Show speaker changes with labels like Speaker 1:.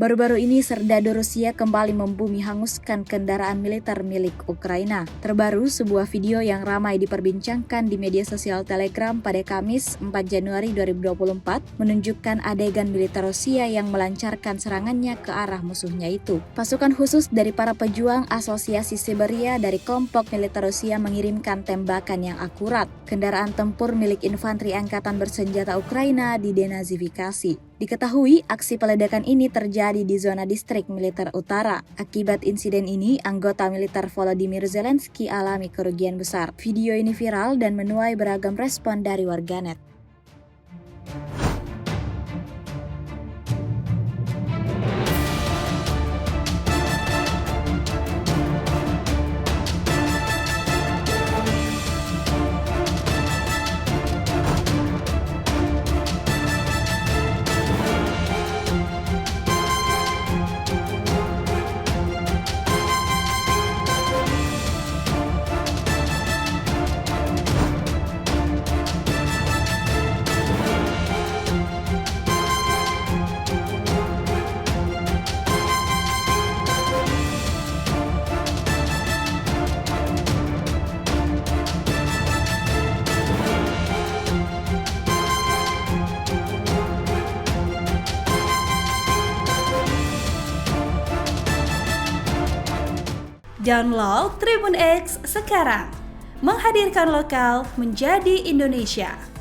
Speaker 1: Baru-baru ini serdadu Rusia kembali membumi hanguskan kendaraan militer milik Ukraina. Terbaru, sebuah video yang ramai diperbincangkan di media sosial Telegram pada Kamis 4 Januari 2024 menunjukkan adegan militer Rusia yang melancarkan serangannya ke arah musuhnya itu. Pasukan khusus dari para pejuang Asosiasi Siberia dari kelompok militer Rusia mengirimkan tembakan yang akurat. Kendaraan tempur milik infanteri angkatan bersenjata Ukraina didenazifikasi. Diketahui aksi peledakan ini terjadi di zona distrik militer utara. Akibat insiden ini, anggota militer Volodymyr Zelensky alami kerugian besar. Video ini viral dan menuai beragam respon dari warganet.
Speaker 2: Download Tribun X sekarang, menghadirkan lokal menjadi Indonesia.